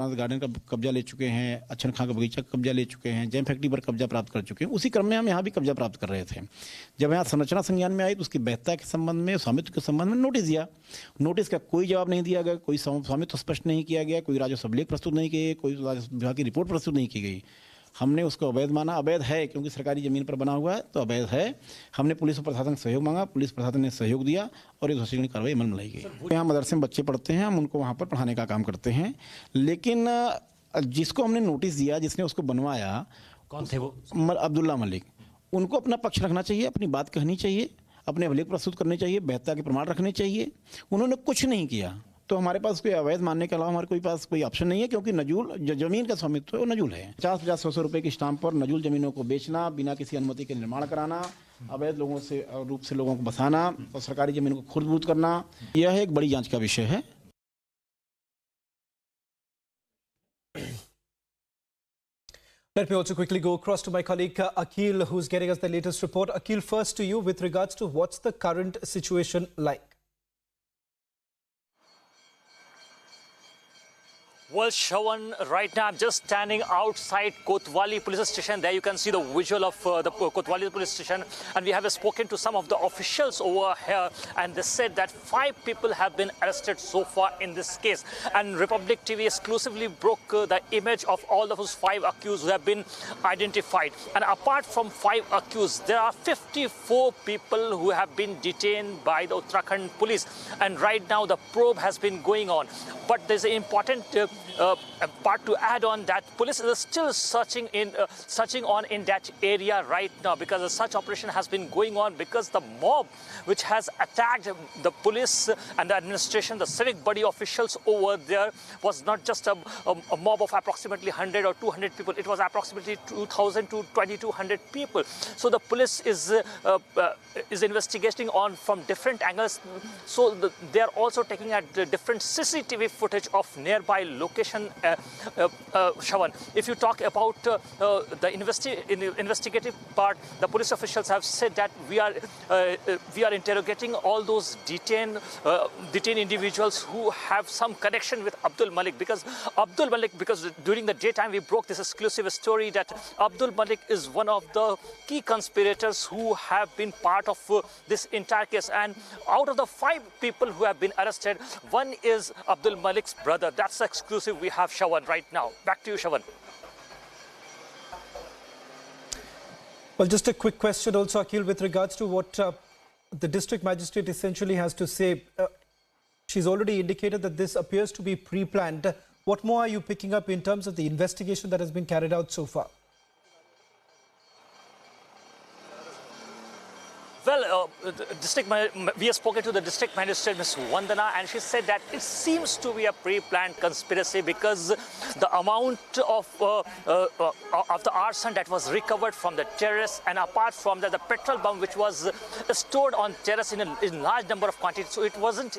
Garden का कब्जा ले चुके हैं, अच्छन खां का बगीचा का कब्जा ले चुके हैं, जैम फैक्ट्री पर कब्जा प्राप्त कर चुके हैं। उसी क्रम में हम यहाँ भी कब्जा प्राप्त कर रहे थे। जब यहाँ संरचना संज्ञान में आई तो उसकी वैधता के संबंध में, स्वामित्व के संबंध में नोटिस दिया। नोटिस का कोई जवाब नहीं दिया गया, कोई स्वामित्व स्पष्ट नहीं किया गया, कोई राजस्व अभिलेख प्रस्तुत नहीं किए, कोई राजस्व विभाग की रिपोर्ट प्रस्तुत नहीं की गई। हमने उसको अवैध माना। अवैध है क्योंकि सरकारी ज़मीन पर बना हुआ है तो अवैध है। हमने पुलिस और प्रशासन से सहयोग मांगा, पुलिस प्रशासन ने सहयोग दिया और ये ध्वस्तीकरण कार्रवाई अमल में लाई गई। यहाँ मदरसे में बच्चे पढ़ते हैं, हम उनको वहाँ पर पढ़ाने का काम करते हैं। लेकिन जिसको हमने नोटिस दिया, जिसने उसको बनवाया, कौन थे वो? अब्दुल्ला मलिक। उनको अपना पक्ष रखना चाहिए, अपनी बात कहनी चाहिए, अपने अभिलेख प्रस्तुत करने चाहिए, वैधता के प्रमाण रखने चाहिए। उन्होंने कुछ नहीं किया तो हमारे पास कोई अवैध मानने के अलावा हमारे पास कोई ऑप्शन नहीं है, क्योंकि नजूल जो जमीन का स्वामित्व है वो नजूल है। 50-50-100 रुपए की स्टाम्प पर नजूल जमीनों को बेचना, बिना किसी अनुमति के निर्माण कराना, अवैध लोगों से रूप से लोगों को बसाना और सरकारी जमीन को खुर्द-बुर्द करना, यह एक बड़ी जांच का विषय है। Let me also quickly go across to my colleague Akhil, who's getting us the latest report. Akhil, first to you with regards to what's the current situation like? Well, Charan, right now I'm just standing outside Kotwali police station. There you can see the visual of the Kotwali police station, and we have spoken to some of the officials over here, and they said that 5 people have been arrested so far in this case. And Republic TV exclusively broke the image of all of those 5 accused who have been identified. And apart from 5 accused, there are 54 people who have been detained by the Uttarakhand police. And right now the probe has been going on. But there's an important part to add on, that police is still searching on in that area right now, because a search operation has been going on, because the mob which has attacked the police and the administration, the civic body officials over there, was not just a mob of approximately 100 or 200 people. It was approximately 2,000 to 2,200 people. So the police is investigating on from different angles. So they are also taking at different CCTV footage of nearby location. Charan, if you talk about the investigative part, the police officials have said that we are interrogating all those detained individuals who have some connection with Abdul Malik, because during the daytime we broke this exclusive story that Abdul Malik is one of the key conspirators who have been part of this entire case. And out of the 5 people who have been arrested, one is Abdul Malik's brother. That's the exclusive we have, Charan, right now. Back to you, Charan. Well, just a quick question also, Akhil, with regards to what the district magistrate essentially has to say. She's already indicated that this appears to be pre-planned. What more are you picking up in terms of the investigation that has been carried out so far? Well, we have spoken to the district magistrate, Ms. Vandana, and she said that it seems to be a pre-planned conspiracy, because the amount of the arson that was recovered from the terrace, and apart from that, the petrol bomb which was stored on terrace in large number of quantities, so it wasn't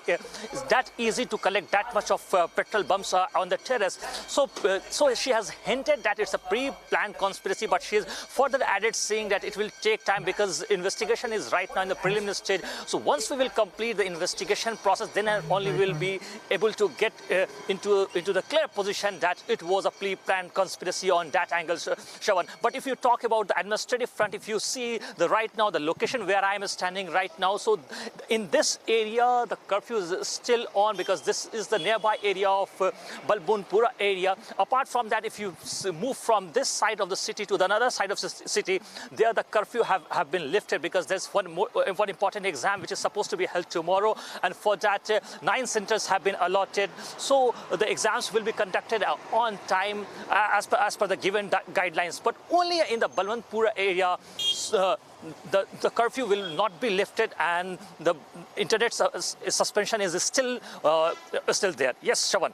that easy to collect that much of petrol bombs on the terrace. So she has hinted that it's a pre-planned conspiracy, but she has further added saying that it will take time because investigation is right now in the preliminary stage. So once we will complete the investigation process, then only we will be able to get into the clear position that it was a pre-planned conspiracy on that angle, Charan. But if you talk about the administrative front, if you see right now the location where I am standing right now, so in this area the curfew is still on, because this is the nearby area of Balbunpura area. Apart from that, if you move from this side of the city to the another side of the city, there the curfew have been lifted, because there's one important exam which is supposed to be held tomorrow, and for that 9 centers have been allotted. So the exams will be conducted on time as per the given guidelines. But only in the Balwantpura area the curfew will not be lifted, and the internet suspension is still there. Yes, Charan.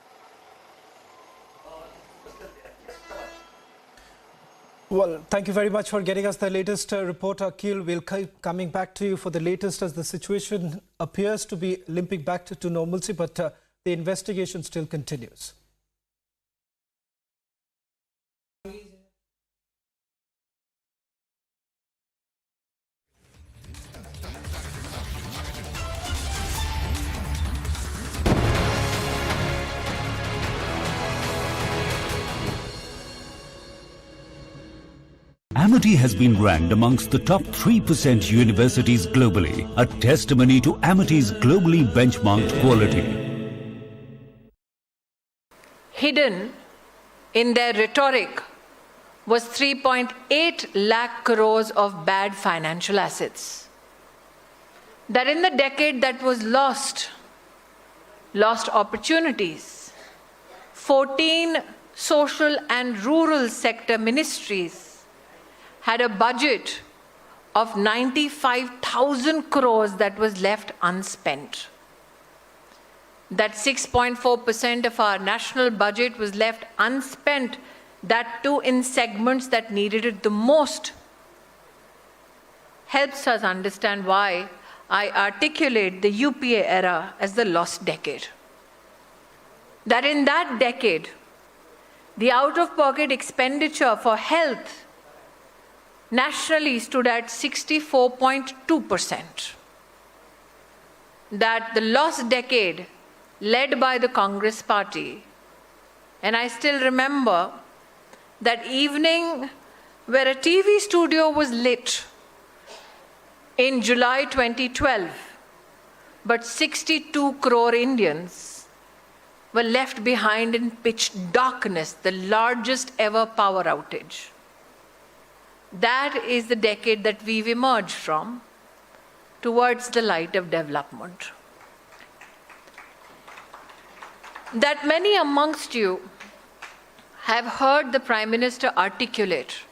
Well, thank you very much for getting us the latest report, Akhil. We'll keep coming back to you for the latest, as the situation appears to be limping back to normalcy, but the investigation still continues. Amity has been ranked amongst the top 3% universities globally, a testimony to Amity's globally benchmarked quality. Hidden in their rhetoric was 3.8 lakh crores of bad financial assets. That in the decade that was lost opportunities. 14 social and rural sector ministries had a budget of 95,000 crores that was left unspent. That 6.4% of our national budget was left unspent, that too in segments that needed it the most. Helps us understand why I articulate the UPA era as the lost decade. That in that decade, the out-of-pocket expenditure for health nationally stood at 64.2%. That the lost decade led by the Congress party, and I still remember that evening where a TV studio was lit in July 2012, but 62 crore Indians were left behind in pitch darkness, the largest ever power outage. That is the decade that we've emerged from towards the light of development. That many amongst you have heard the Prime Minister articulate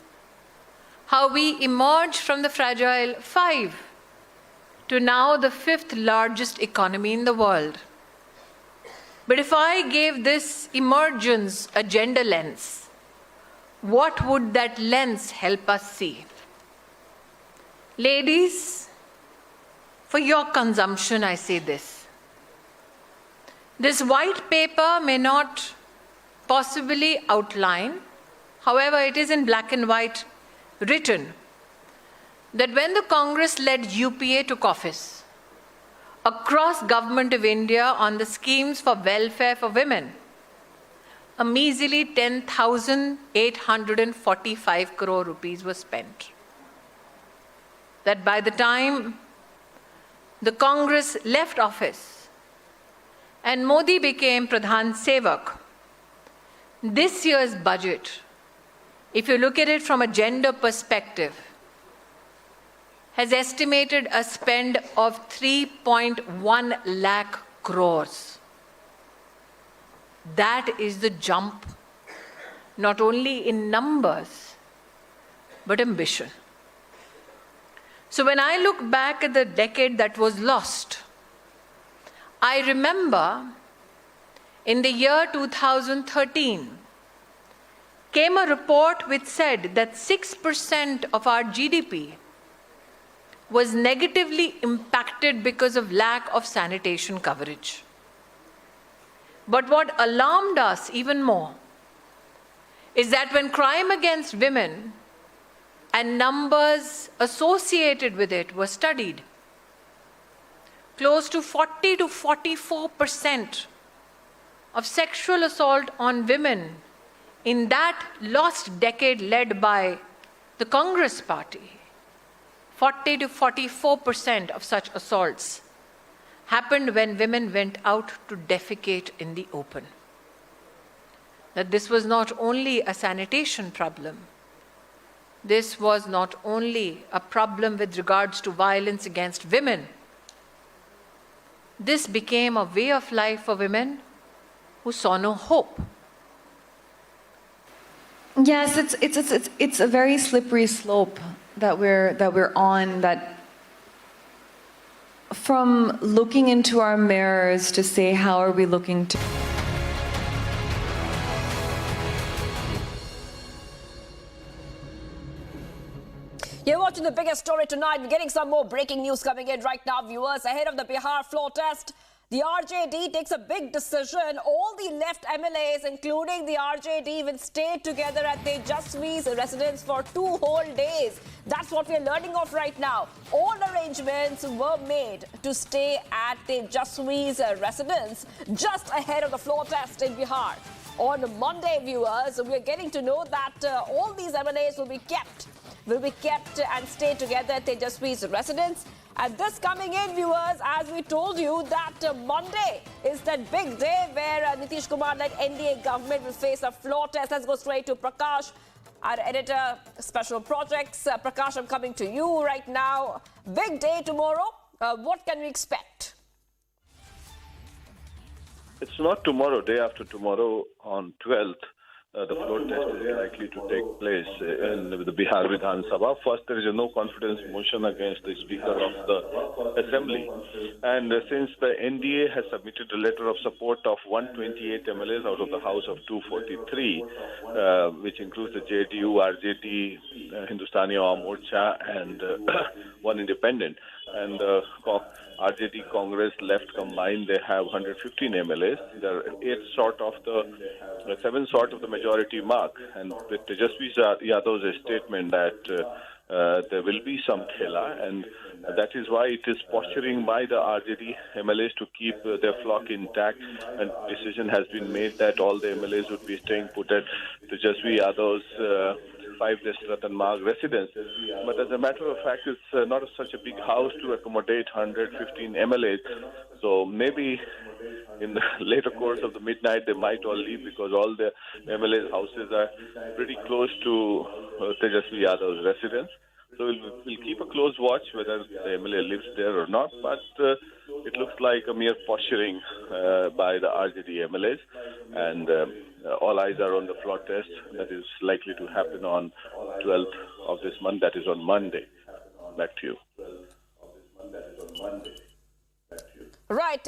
how we emerged from the fragile 5 to now the 5th largest economy in the world. But if I gave this emergence a gender lens, what would that lens help us see? Ladies, for your consumption, I say this. This white paper may not possibly outline, however, it is in black and white written, that when the Congress-led UPA took office, across Government of India on the schemes for welfare for women, a measly 10,845 crore rupees was spent. That by the time the Congress left office and Modi became Pradhan Sevak, this year's budget, if you look at it from a gender perspective, has estimated a spend of 3.1 lakh crores. That is the jump, not only in numbers, but ambition. So when I look back at the decade that was lost, I remember in the year 2013, came a report which said that 6% of our GDP was negatively impacted because of lack of sanitation coverage. But what alarmed us even more is that when crime against women and numbers associated with it were studied, close to 40 to 44% of sexual assault on women in that lost decade led by the Congress party, 40 to 44% of such assaults happened when women went out to defecate in the open. That this was not only a sanitation problem, this was not only a problem with regards to violence against women. This became a way of life for women who saw no hope. Yes, it's a very slippery slope that we're on, that from looking into our mirrors to say how are we looking to You're watching the biggest story tonight. We're getting some more breaking news coming in right now, viewers. Ahead of the Bihar floor test, the RJD takes a big decision. All the left MLAs, including the RJD, will stay together at Tejaswi's residence for 2 whole days. That's what we're learning of right now. All arrangements were made to stay at Tejaswi's residence just ahead of the floor test in Bihar. On Monday, viewers, we're getting to know that all these MLAs will be kept will be kept and stay together at Tejaswi's residence. And this coming in, viewers, as we told you, that Monday is that big day where Nitish Kumar-led NDA government will face a floor test. Let's go straight to Prakash, our editor, Special Projects. Prakash, I'm coming to you right now. Big day tomorrow. What can we expect? It's not tomorrow, day after tomorrow on 12th. The floor test is likely to take place in the Bihar Vidhan Sabha. First, there is a no confidence motion against the Speaker of the Assembly. And since the NDA has submitted a letter of support of 128 MLAs out of the House of 243, which includes the JDU, RJD, Hindustani Awam Morcha, and one independent. And RJD, Congress, left combined, they have 115 MLAs. There are 7 short of the majority mark. And with Tejaswi Yadav's statement that there will be some khela, and that is why it is posturing by the RJD MLAs to keep their flock intact. And decision has been made that all the MLAs would be staying put at Tejaswi Yadav's 5 Ratan Marg residence. But as a matter of fact, it's not such a big house to accommodate 115 MLAs. So maybe in the later course of the midnight, they might all leave because all the MLAs' houses are pretty close to Tejaswi Yadav's residence. So we'll keep a close watch whether the MLA lives there or not. But it looks like a mere posturing by the RJD MLAs. And all eyes are on the floor test that is likely to happen on 12th of this month, that is on Monday. Back to you. Right,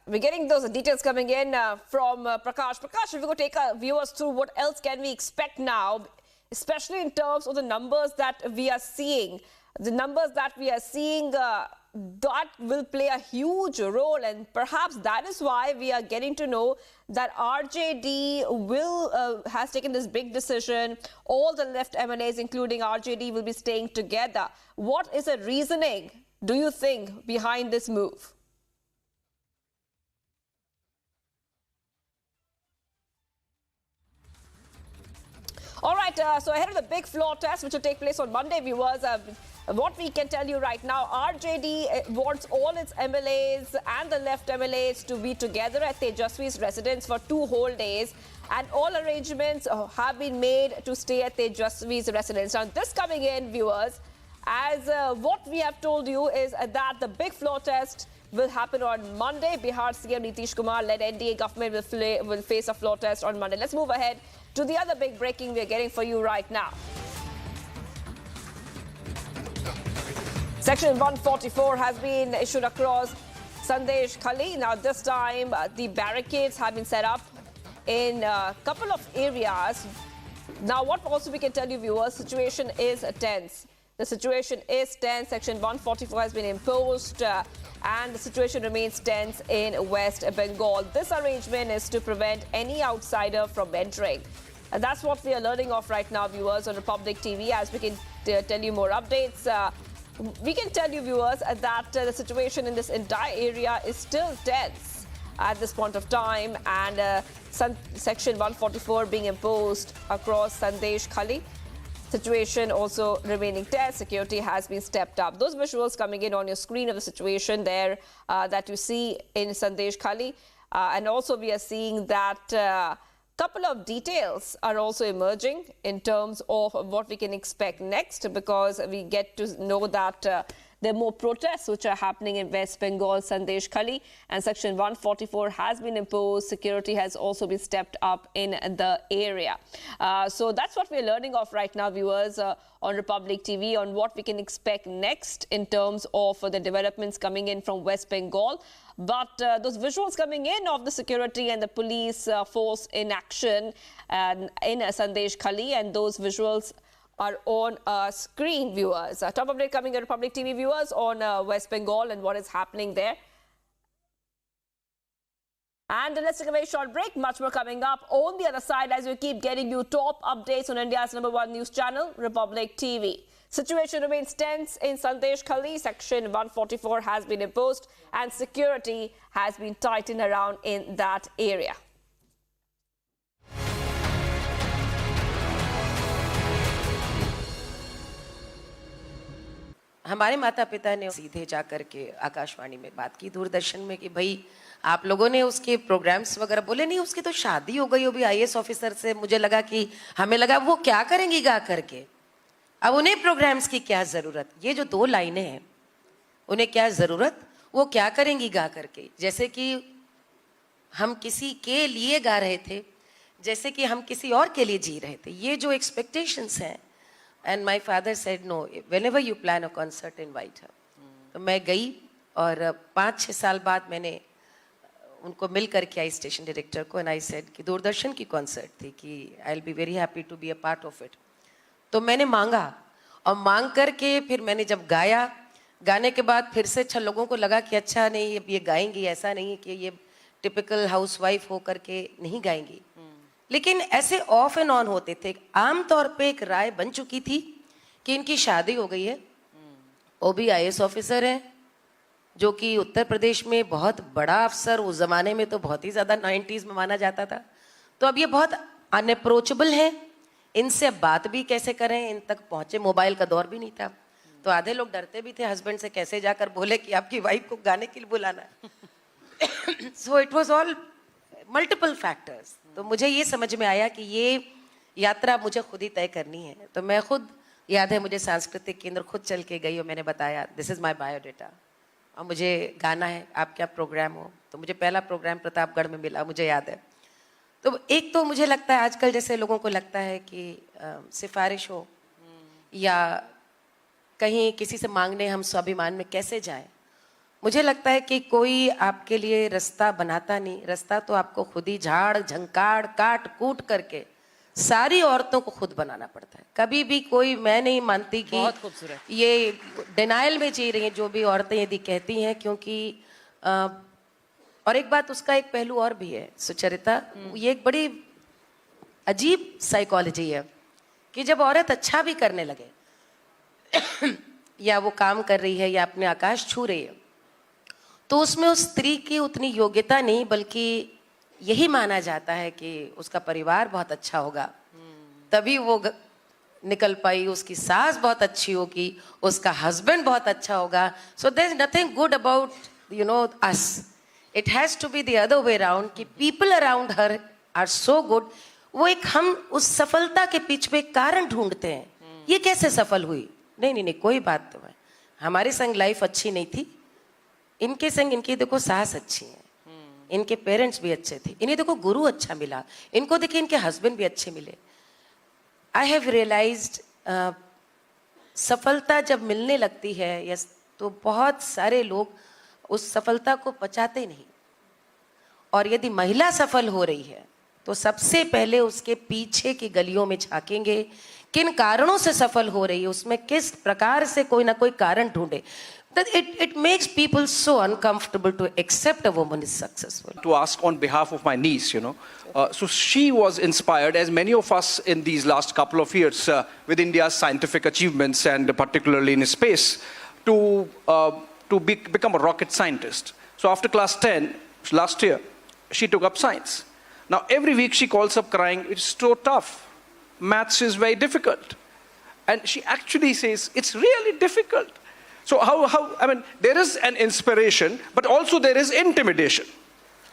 we're getting those details coming in from Prakash. Prakash, if you could take our viewers through what else can we expect now, especially in terms of the numbers that we are seeing. The numbers that we are seeing that will play a huge role, and perhaps that is why we are getting to know that RJD has taken this big decision. All the left MLAs, including RJD, will be staying together. What is the reasoning, do you think, behind this move? All right, so ahead of the big floor test, which will take place on Monday, viewers, what we can tell you right now, RJD wants all its MLAs and the left MLAs to be together at Tejaswi's residence for 2 whole days. And all arrangements have been made to stay at Tejaswi's residence. Now, this coming in, viewers, as what we have told you is that the big floor test will happen on Monday. Bihar CM Nitish Kumar-led NDA government will face a floor test on Monday. Let's move ahead to the other big breaking we are getting for you right now. Section 144 has been issued across Sandesh Khali. Now, this time, the barricades have been set up in a couple of areas. Now, what also we can tell you, viewers, situation is tense. The situation is tense. Section 144 has been imposed and the situation remains tense in West Bengal. This arrangement is to prevent any outsider from entering. And that's what we are learning of right now, viewers, on Republic TV. As we can tell you more updates, we can tell you, viewers, that the situation in this entire area is still tense at this point of time, and Section 144 being imposed across Sandesh Khali. Situation also remaining tense. Security has been stepped up. Those visuals coming in on your screen of the situation there that you see in Sandesh Khali. And also we are seeing that couple of details are also emerging in terms of what we can expect next, because we get to know that there are more protests which are happening in West Bengal, Sandesh Khali, and Section 144 has been imposed. Security has also been stepped up in the area. So that's what we're learning of right now, viewers, on Republic TV, on what we can expect next in terms of the developments coming in from West Bengal. But those visuals coming in of the security and the police force in action in Sandesh Khali, and those visuals are on screen, viewers. Top update coming at Republic TV, viewers, on West Bengal and what is happening there. And let's take a very short break. Much more coming up on the other side as we keep getting you top updates on India's #1 news channel, Republic TV. Situation remains tense in Sandesh Khali. Section 144 has been imposed and security has been tightened around in that area. हमारे माता पिता ने सीधे जा कर के आकाशवाणी में बात की, दूरदर्शन में, कि भाई आप लोगों ने उसके प्रोग्राम्स वगैरह, बोले नहीं उसकी तो शादी हो गई, वो भी IAS ऑफिसर से। मुझे लगा कि हमें लगा वो क्या करेंगी गा करके, अब उन्हें प्रोग्राम्स की क्या ज़रूरत। ये जो 2 लाइनें हैं, उन्हें क्या ज़रूरत, वो क्या करेंगी गा करके। जैसे कि हम किसी के लिए गा रहे थे, जैसे कि हम किसी और के लिए जी रहे थे। ये जो एक्सपेक्टेशंस हैं, and my father said no, whenever you plan a concert invite her. तो मैं गई और 5-6 साल बाद मैंने उनको मिल करके आई, स्टेशन डायरेक्टर को, एंड आई सेड कि दूरदर्शन की कॉन्सर्ट थी, कि I will be very happy to be a part of it. तो मैंने मांगा, और मांग करके फिर मैंने जब गाया, गाने के बाद फिर से अच्छा लोगों को लगा कि अच्छा नहीं अब ये गाएंगी, ऐसा नहीं है कि ये टिपिकल हाउसवाइफ हो करके नहीं गाएंगी, लेकिन ऐसे ऑफ एंड ऑन होते थे। आम तौर पे एक राय बन चुकी थी कि इनकी शादी हो गई है, वो भी IAS ऑफिसर है, जो कि उत्तर प्रदेश में बहुत बड़ा अफसर, उस ज़माने में तो बहुत ही ज़्यादा 90s में माना जाता था। तो अब ये बहुत अनअप्रोचेबल है, इनसे अब बात भी कैसे करें, इन तक पहुँचे, मोबाइल का दौर भी नहीं था। तो आधे लोग डरते भी थे हस्बैंड से, कैसे जाकर बोले कि आपकी वाइफ को गाने के लिए बुलाना है। So it was all multiple factors. तो मुझे ये समझ में आया कि ये यात्रा मुझे खुद ही तय करनी है। तो मैं खुद, याद है मुझे सांस्कृतिक केंद्र खुद चल के गई और मैंने बताया दिस इज़ माय बायोडाटा और मुझे गाना है, आप क्या प्रोग्राम हो। तो मुझे पहला प्रोग्राम प्रतापगढ़ में मिला, मुझे याद है। तो एक तो मुझे लगता है आजकल जैसे लोगों को लगता है कि सिफारिश हो या कहीं किसी से मांगने हम स्वाभिमान में कैसे जाएं। मुझे लगता है कि कोई आपके लिए रास्ता बनाता नहीं, रास्ता तो आपको खुद ही झाड़ झंकाड़ काट कूट करके सारी औरतों को खुद बनाना पड़ता है। कभी भी कोई, मैं नहीं मानती कि बहुत खूबसूरत, ये डिनाइल में जी रही हैं जो भी औरतें यदि कहती हैं, क्योंकि और एक बात, उसका एक पहलू और भी है सुचरिता, ये एक बड़ी अजीब साइकोलॉजी है कि जब औरत अच्छा भी करने लगे या वो काम कर रही है या अपने आकाश छू रही है, तो उसमें उस स्त्री की उतनी योग्यता नहीं, बल्कि यही माना जाता है कि उसका परिवार बहुत अच्छा होगा तभी वो निकल पाई, उसकी सास बहुत अच्छी होगी, उसका हस्बैंड बहुत अच्छा होगा। So there is nothing good about us, it has to be the other way around कि people around her are so good. वो एक, हम उस सफलता के पीछे एक कारण ढूंढते हैं, ये कैसे सफल हुई। नहीं नहीं नहीं, कोई बात तो है, हमारे संग लाइफ अच्छी नहीं थी, इनके संग इनकी देखो सास अच्छी है, इनके पेरेंट्स भी अच्छे थे, इन्हें देखो गुरु अच्छा मिला, इनको देखिए इनके हस्बैंड भी अच्छे मिले। आई हैव रियलाइज्ड सफलता जब मिलने लगती है यस, तो बहुत सारे लोग उस सफलता को पचाते नहीं, और यदि महिला सफल हो रही है तो सबसे पहले उसके पीछे की गलियों में झांकेंगे, किन कारणों से सफल हो रही है, उसमें किस प्रकार से कोई ना कोई कारण ढूंढे। That it makes people so uncomfortable to accept a woman is successful. To ask on behalf of my niece, so she was inspired, as many of us in these last couple of years, with India's scientific achievements and particularly in space, to become a rocket scientist. So after class 10 last year, she took up science. Now every week she calls up crying, it's so tough. Maths is very difficult. And she actually says, it's really difficult. So I mean, there is an inspiration, but also there is intimidation.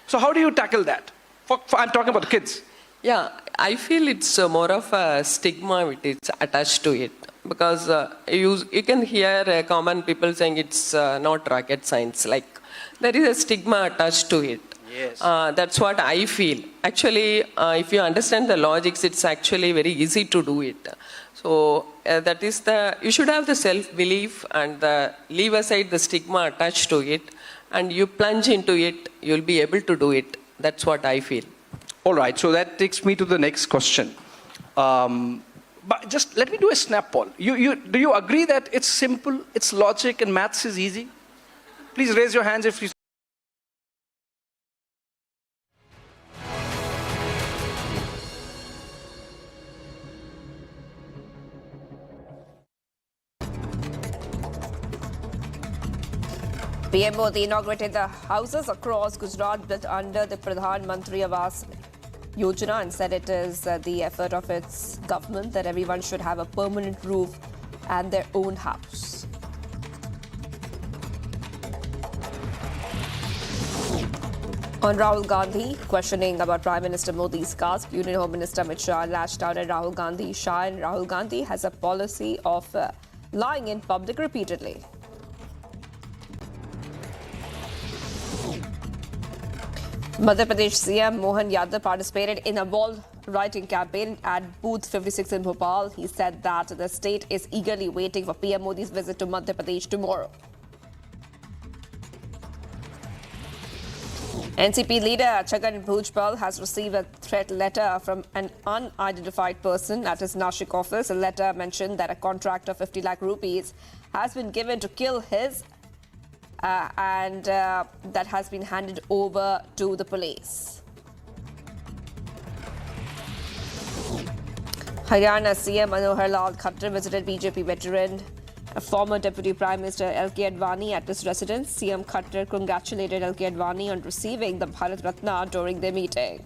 So how do you tackle that? I'm talking about the kids. Yeah, I feel it's more of a stigma which is attached to it. Because you can hear common people saying it's not rocket science. Like, there is a stigma attached to it. Yes. That's what I feel. Actually, if you understand the logics, it's actually very easy to do it. So that is you should have the self-belief and leave aside the stigma attached to it, and you plunge into it, you'll be able to do it. That's what I feel. All right, so that takes me to the next question. But just let me do a snap poll. Do you agree that it's simple, it's logic, and maths is easy? Please raise your hands if you... PM Modi inaugurated the houses across Gujarat built under the Pradhan Mantri Awas Yojana and said it is the effort of its government that everyone should have a permanent roof and their own house. On Rahul Gandhi, questioning about Prime Minister Modi's caste, Union Home Minister Amit Shah lashed out at Rahul Gandhi. Shah and Rahul Gandhi has a policy of lying in public repeatedly. Madhya Pradesh CM Mohan Yadav participated in a wall writing campaign at Booth 56 in Bhopal. He said that the state is eagerly waiting for PM Modi's visit to Madhya Pradesh tomorrow. NCP leader Charan has received a threat letter from an unidentified person at his Nashik office. A letter mentioned that a contract of 50 lakh rupees has been given to kill his and that has been handed over to the police. Haryana CM Manohar Lal Khattar visited BJP veteran, former Deputy Prime Minister LK Advani at his residence. CM Khattar congratulated LK Advani on receiving the Bharat Ratna during their meeting.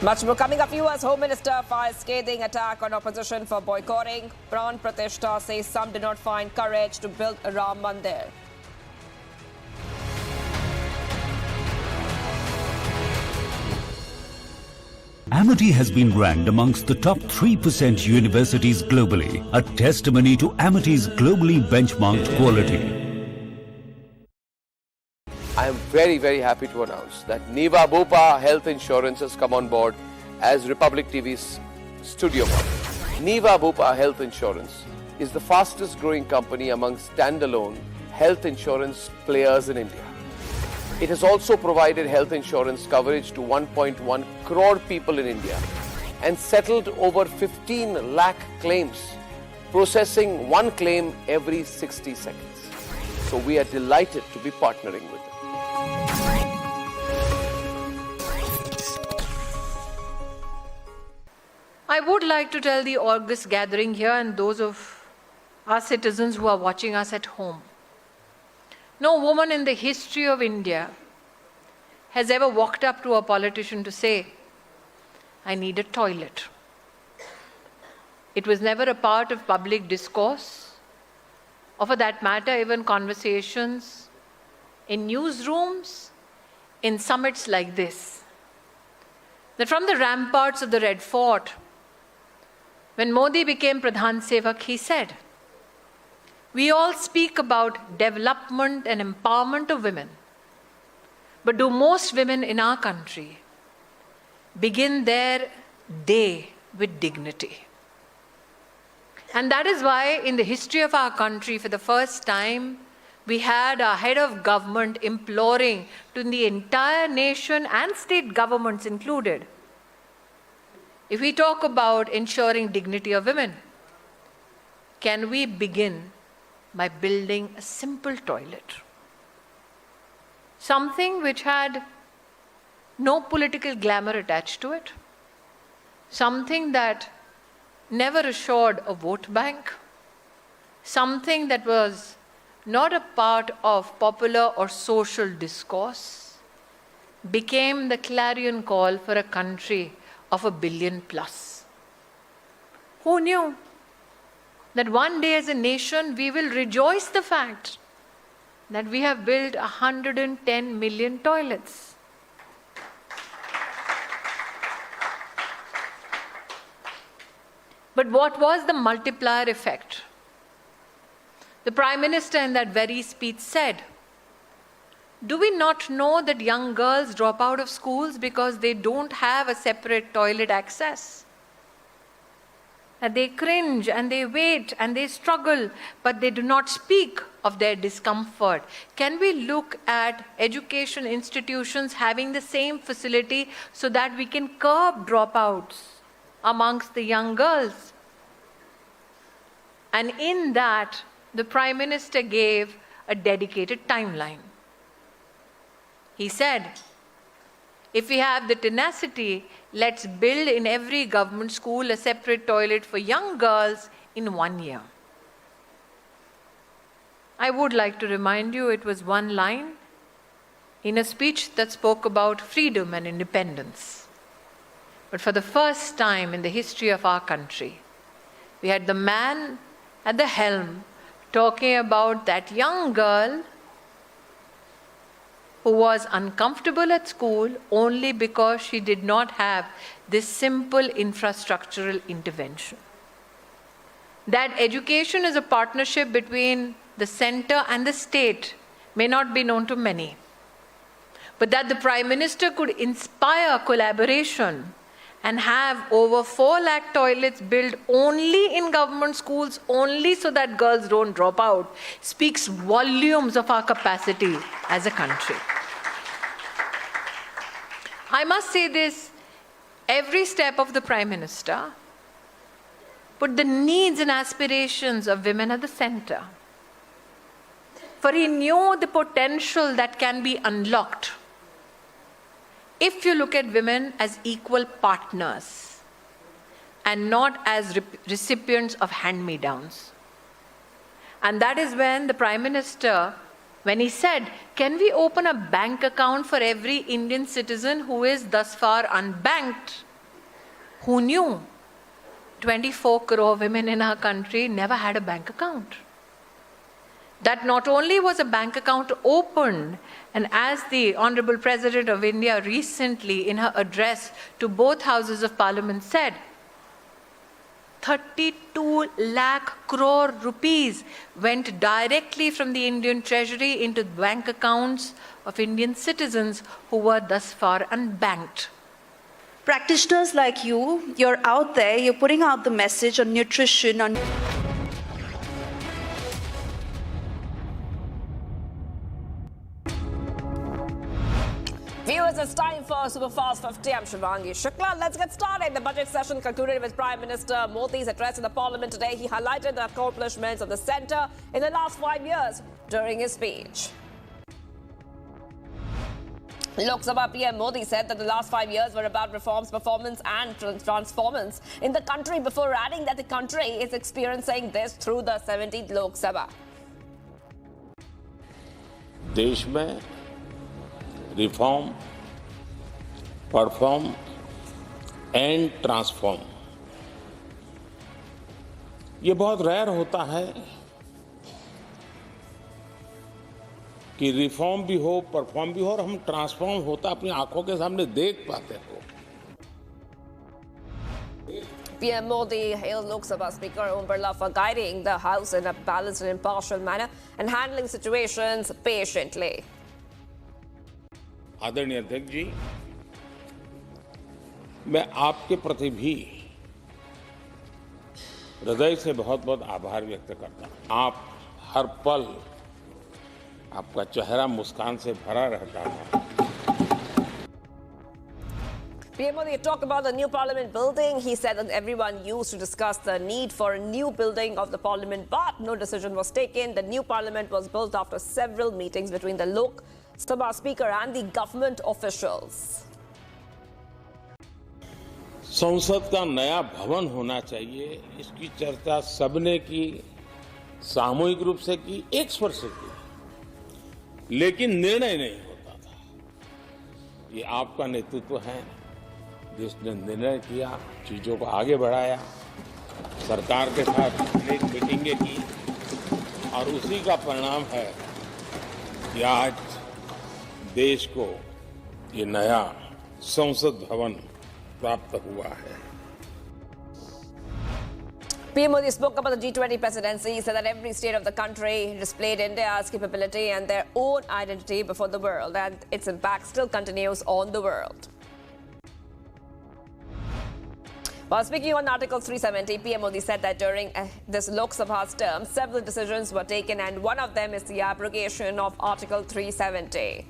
Much more coming up, viewers. Home Minister fires scathing attack on opposition for boycotting. Pran Pratishta says some did not find courage to build a Ram Mandir. Amity has been ranked amongst the top 3% universities globally, a testimony to Amity's globally benchmarked quality. I am very, very happy to announce that Niva Bupa Health Insurance has come on board as Republic TV's studio partner. Niva Bupa Health Insurance is the fastest growing company among standalone health insurance players in India. It has also provided health insurance coverage to 1.1 crore people in India and settled over 15 lakh claims, processing one claim every 60 seconds. So we are delighted to be partnering with them. I would like to tell the august gathering here and those of our citizens who are watching us at home. No woman in the history of India has ever walked up to a politician to say, I need a toilet. It was never a part of public discourse, or for that matter, even conversations in newsrooms, in summits like this. That from the ramparts of the Red Fort, when Modi became Pradhan Sevak, he said, we all speak about development and empowerment of women, but do most women in our country begin their day with dignity? And that is why in the history of our country, for the first time, we had our head of government imploring to the entire nation and state governments included, if we talk about ensuring dignity of women, can we begin by building a simple toilet? Something which had no political glamour attached to it. Something that never assured a vote bank. Something that was not a part of popular or social discourse, became the clarion call for a country of 1 billion plus. Who knew that one day as a nation we will rejoice the fact that we have built 110 million toilets. But what was the multiplier effect? The Prime Minister in that very speech said, do we not know that young girls drop out of schools because they don't have a separate toilet access? That they cringe and they wait and they struggle, but they do not speak of their discomfort. Can we look at education institutions having the same facility so that we can curb dropouts amongst the young girls? And in that, the Prime Minister gave a dedicated timeline. He said, if we have the tenacity, let's build in every government school a separate toilet for young girls in 1 year. I would like to remind you it was one line in a speech that spoke about freedom and independence. But for the first time in the history of our country, We had the man at the helm talking about that young girl who was uncomfortable at school only because she did not have this simple infrastructural intervention. That education is a partnership between the center and the state may not be known to many. But that the Prime Minister could inspire collaboration and have over 4 lakh toilets built only in government schools, only so that girls don't drop out, speaks volumes of our capacity as a country. I must say this, every step of the Prime Minister put the needs and aspirations of women at the center. For he knew the potential that can be unlocked if you look at women as equal partners and not as recipients of hand-me-downs. And that is when the Prime Minister, when he said, can we open a bank account for every Indian citizen who is thus far unbanked? Who knew 24 crore women in our country never had a bank account? That not only was a bank account opened, and as the Honorable President of India recently in her address to both houses of Parliament said, 32 lakh crore rupees went directly from the Indian Treasury into bank accounts of Indian citizens who were thus far unbanked. Practitioners like you, you're out there, you're putting out the message on nutrition, on... Viewers, it's time for Superfast 50. I'm Shivangi Shukla. Let's get started. The budget session concluded with Prime Minister Modi's address in the Parliament today. He highlighted the accomplishments of the centre in the last 5 years during his speech. Lok Sabha PM Modi said that the last 5 years were about reforms, performance and transformance in the country, before adding that the country is experiencing this through the 17th Lok Sabha. देश में reform, perform and transform, ये बहुत rare होता है कि reform भी हो, perform भी हो और हम ट्रांसफॉर्म होता अपनी आंखों के सामने देख पाते हो. PM Modi hailed Lok Sabha Speaker Om Birla for guiding the House in a balanced and impartial manner and handling situations patiently. आदरणीय अध्यक्ष जी, मैं आपके प्रति भी हृदय से बहुत बहुत आभार व्यक्त करता हूं. आप हर पल, आपका चेहरा मुस्कान से भरा रहता है. PM Modi talked about the new parliament building. He said that everyone used to discuss the need for a new building of the parliament, but no decision was taken. The new parliament was built after several meetings between the Lok Sabha Speaker and the government officials. संसद का नया भवन होना चाहिए, इसकी चर्चा सबने की, सामूहिक रूप से की, एक स्वर से की, लेकिन निर्णय नहीं होता था. ये आपका नेतृत्व है जिसने निर्णय किया, चीजों को आगे बढ़ाया, सरकार के साथ अनेक मीटिंगें की और उसी का परिणाम है कि आज देश को ये नया संसद भवन प्राप्त हुआ है. PM Modi spoke about the G20 presidency. He said that every state of the country displayed India's capability and their own identity before the world, and its impact still continues on the world. While speaking on Article 370, PM Modi said that during this Lok Sabha's term, several decisions were taken, and one of them is the abrogation of Article 370.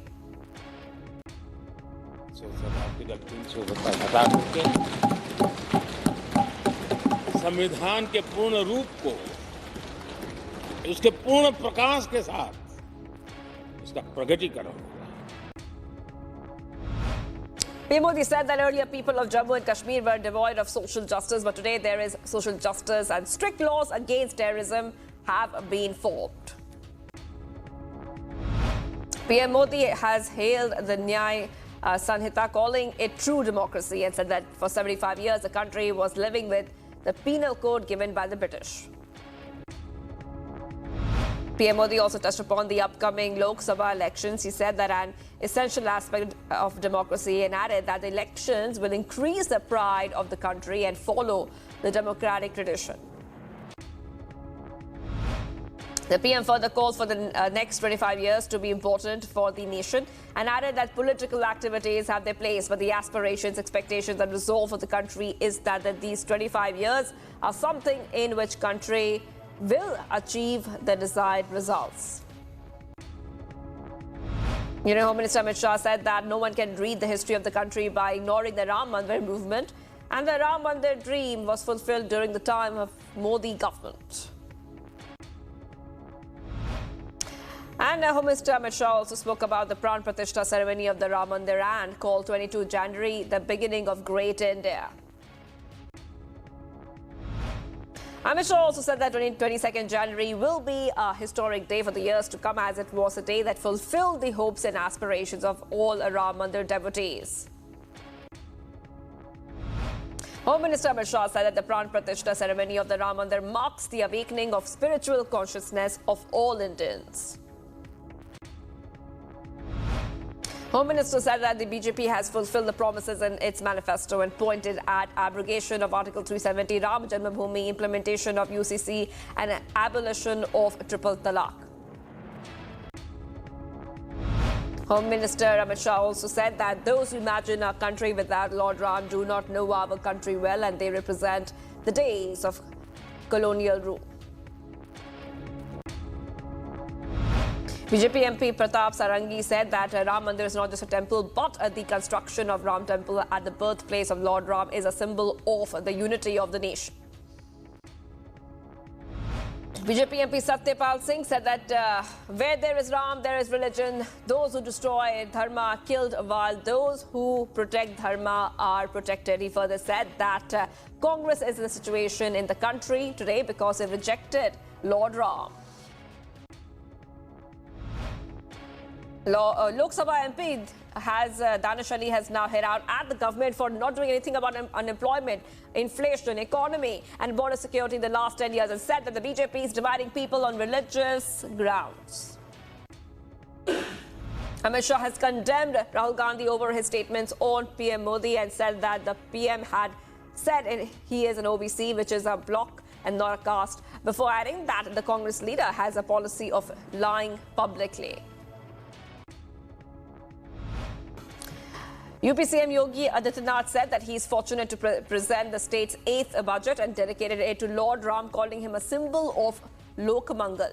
संविधान के पूर्ण रूप को, उसके पूर्ण प्रकाश के साथ उसका प्रकटीकरण. PM Modi said that earlier people of Jammu and Kashmir were devoid of social justice, but today there is social justice and strict laws against terrorism have been formed. PM Modi has hailed the Nyaya Sanhita, calling it true democracy, and said that for 75 years the country was living with the penal code given by the British. PM Modi also touched upon the upcoming Lok Sabha elections. He said that an essential aspect of democracy, and added that the elections will increase the pride of the country and follow the democratic tradition. The PM further calls for the next 25 years to be important for the nation and added that political activities have their place, but the aspirations, expectations and resolve for the country is that these 25 years are something in which country will achieve the desired results. Home Minister Amit Shah said that no one can read the history of the country by ignoring the Ram Mandir movement, and the Ram Mandir dream was fulfilled during the time of Modi government. And Home Minister Amit Shah also spoke about the Pran Pratishtha ceremony of the Ram Mandir and called 22 January the beginning of Great India. Amit Shah also said that 22nd January will be a historic day for the years to come, as it was a day that fulfilled the hopes and aspirations of all Ram Mandir devotees. Home Minister Amit Shah said that the Pran Pratishtha ceremony of the Ram Mandir marks the awakening of spiritual consciousness of all Indians. Home Minister said that the BJP has fulfilled the promises in its manifesto and pointed at abrogation of Article 370, Ram Janmabhoomi, implementation of UCC and abolition of triple talaq. Home Minister Amit Shah also said that those who imagine a country without Lord Ram do not know our country well, and they represent the days of colonial rule. BJP MP Pratap Sarangi said that Ram Mandir is not just a temple, but the construction of Ram Temple at the birthplace of Lord Ram is a symbol of the unity of the nation. BJP MP Satyapal Singh said that where there is Ram, there is religion. Those who destroy Dharma are killed, while those who protect Dharma are protected. He further said that Congress is in a situation in the country today because it rejected Lord Ram. Lok Sabha MP Danish Ali has now hit out at the government for not doing anything about unemployment, inflation, economy and border security in the last 10 years, and said that the BJP is dividing people on religious grounds. Amit Shah has condemned Rahul Gandhi over his statements on PM Modi and said that the PM had said he is an OBC, which is a bloc and not a caste, before adding that the Congress leader has a policy of lying publicly. UP CM Yogi Adityanath said that he is fortunate to present the state's 8th budget and dedicated it to Lord Ram, calling him a symbol of Lokmangal.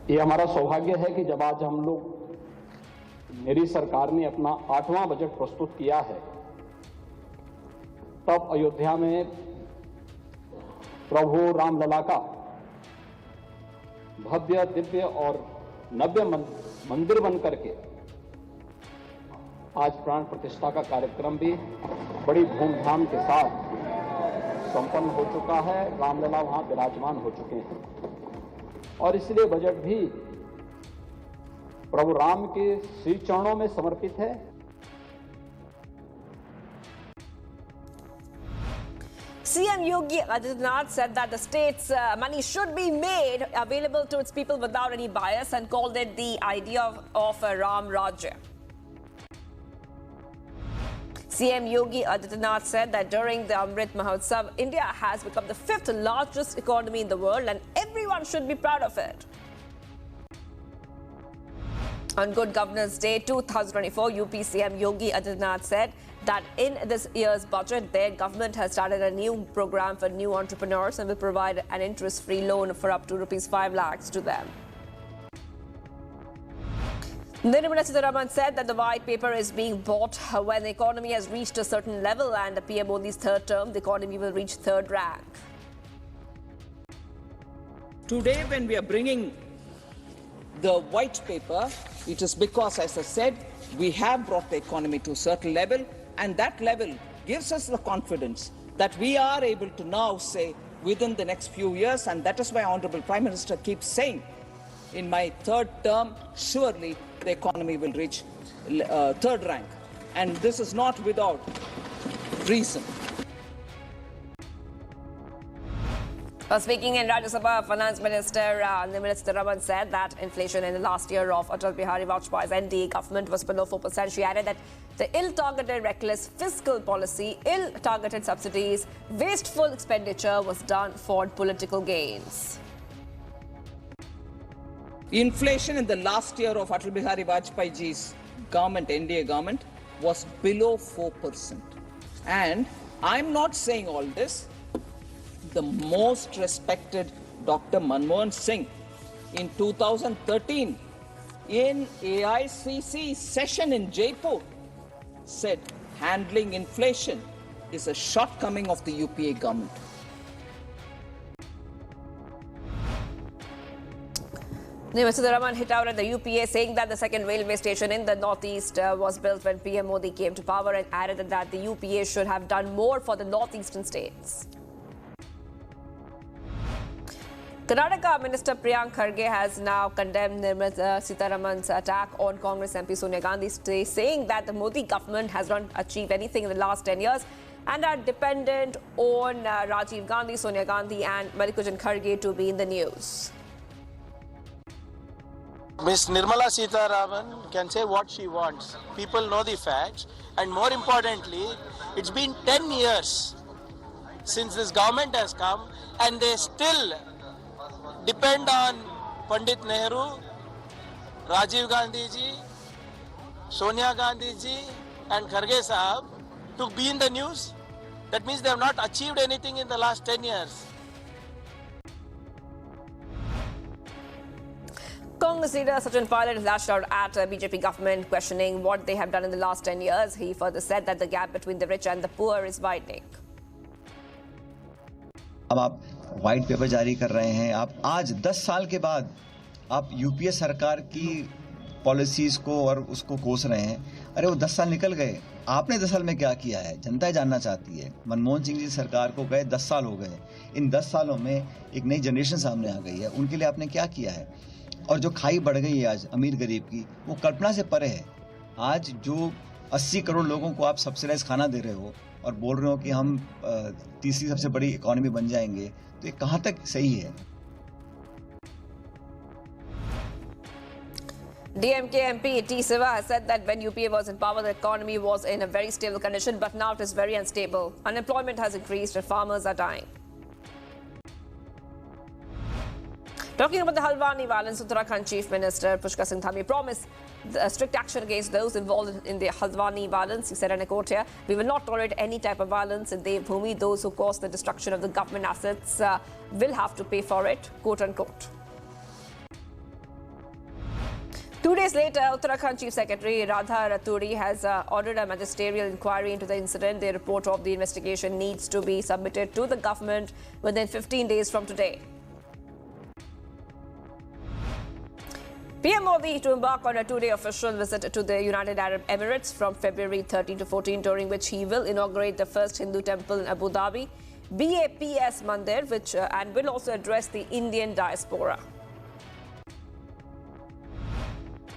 ये हमारा सौभाग्य है कि जब आज हम लोग मेरी सरकार ने अपना 8वां बजट प्रस्तुत किया है, तब अयोध्या में प्रभु रामलला का भव्य, दिव्य और नव्य मंदिर बनकर के आज प्राण प्रतिष्ठा का कार्यक्रम भी बड़ी धूमधाम के साथ संपन्न हो चुका है। रामलला वहां विराजमान हो चुके हैं और इसलिए बजट भी प्रभु राम के श्री चरणों में समर्पित है। CM Yogi Adityanath said that the state's money should be made available to its people without any bias and called it the idea of a Ram Rajya. CM Yogi Adityanath said that during the Amrit Mahotsav, India has become the 5th largest economy in the world and everyone should be proud of it. On Good Governance Day 2024, UP CM Yogi Adityanath said that in this year's budget, their government has started a new program for new entrepreneurs and will provide an interest-free loan for up to Rs 5 lakhs to them. Nirmala Sitharaman said that the white paper is being bought when the economy has reached a certain level, and the PM Modi's 3rd term, the economy will reach 3rd rank. Today, when we are bringing the white paper, it is because, as I said, we have brought the economy to a certain level, and that level gives us the confidence that we are able to now say within the next few years, and that is why Honorable Prime Minister keeps saying, in my 3rd term, surely the economy will reach 3rd rank. And this is not without treason. Speaking in Rajya Sabha, Finance Minister Narasimha Rao said that inflation in the last year of Atal Bihari Vajpayee's NDA government was below 4%. She added that the ill-targeted reckless fiscal policy, ill-targeted subsidies, wasteful expenditure was done for political gains. Inflation in the last year of Atal Bihari Vajpayee's government, NDA government, was below 4%. And I'm not saying all this. The most respected Dr. Manmohan Singh in 2013 in AICC session in Jaipur said handling inflation is a shortcoming of the UPA government. Minister Narendra hit out at the UPA, saying that the second railway station in the northeast was built when PM Modi came to power, and added that the UPA should have done more for the northeastern states. Karnataka Minister Priyank Kharge has now condemned Nirmala Sitharaman's attack on Congress MP Sonia Gandhi, saying that the Modi government has not achieved anything in the last 10 years and are dependent on Rajiv Gandhi, Sonia Gandhi and Mallikarjun Kharge to be in the news. Ms. Nirmala Sitharaman can say what she wants. People know the facts, and more importantly, it's been 10 years since this government has come and they still depend on Pandit Nehru, Rajiv Gandhi ji, Sonia Gandhi ji and Kharge Sahab to be in the news. That means they have not achieved anything in the last 10 years. Congress leader Sachin Pilot lashed out at BJP government, questioning what they have done in the last 10 years. He further said that the gap between the rich and the poor is widening. अब आप white paper जारी कर रहे हैं, आप आज 10 साल के बाद आप यूपीए सरकार की पॉलिसीज को और उसको कोस रहे हैं। अरे वो 10 साल निकल गए, आपने 10 साल में क्या किया है, जनता जानना चाहती है। मनमोहन सिंह जी सरकार को गए 10 साल हो गए, इन 10 सालों में एक नई जनरेशन सामने आ गई है, उनके लिए आपने क्या किया है। और जो खाई बढ़ गई है आज अमीर गरीब की, वो कल्पना से परे है। आज जो 80 करोड़ लोगों को आप सब्सिडाइज खाना दे रहे हो और बोल रहे हो कि हम तीसरी सबसे बड़ी इकोनॉमी बन जाएंगे, तो ये कहां तक सही है। DMK MP T. Siva has said that when UPA was in power, the economy was in a very stable condition, but now it is very unstable. Unemployment has increased and farmers are dying. Talking about the Haldwani violence, Uttarakhand Chief Minister Pushkar Singh Dhami promised strict action against those involved in the Haldwani violence. He said in a quote here, "We will not tolerate any type of violence in Devbhoomi. Those who cause the destruction of the government assets will have to pay for it," quote unquote. 2 days later, Uttarakhand Chief Secretary Radha Raturi has ordered a magisterial inquiry into the incident. The report of the investigation needs to be submitted to the government within 15 days from today. PM Modi to embark on a 2-day official visit to the United Arab Emirates from February 13 to 14, during which he will inaugurate the first Hindu temple in Abu Dhabi, BAPS Mandir, and will also address the Indian diaspora.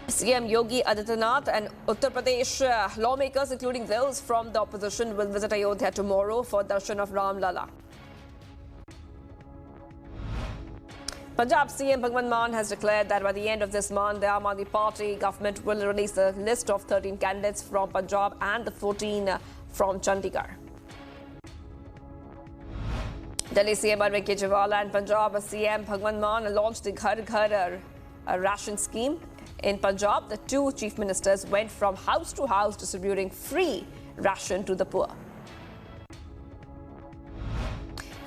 CM Yogi Adityanath and Uttar Pradesh lawmakers, including those from the opposition, will visit Ayodhya tomorrow for darshan of Ram Lala. Punjab CM Bhagwant Mann has declared that by the end of this month, the Aam Aadmi Party government will release a list of 13 candidates from Punjab and the 14 from Chandigarh. Delhi CM Arvind Kejriwal and Punjab CM Bhagwant Mann launched the Ghar Ghar ration scheme. In Punjab, the two chief ministers went from house to house distributing free ration to the poor.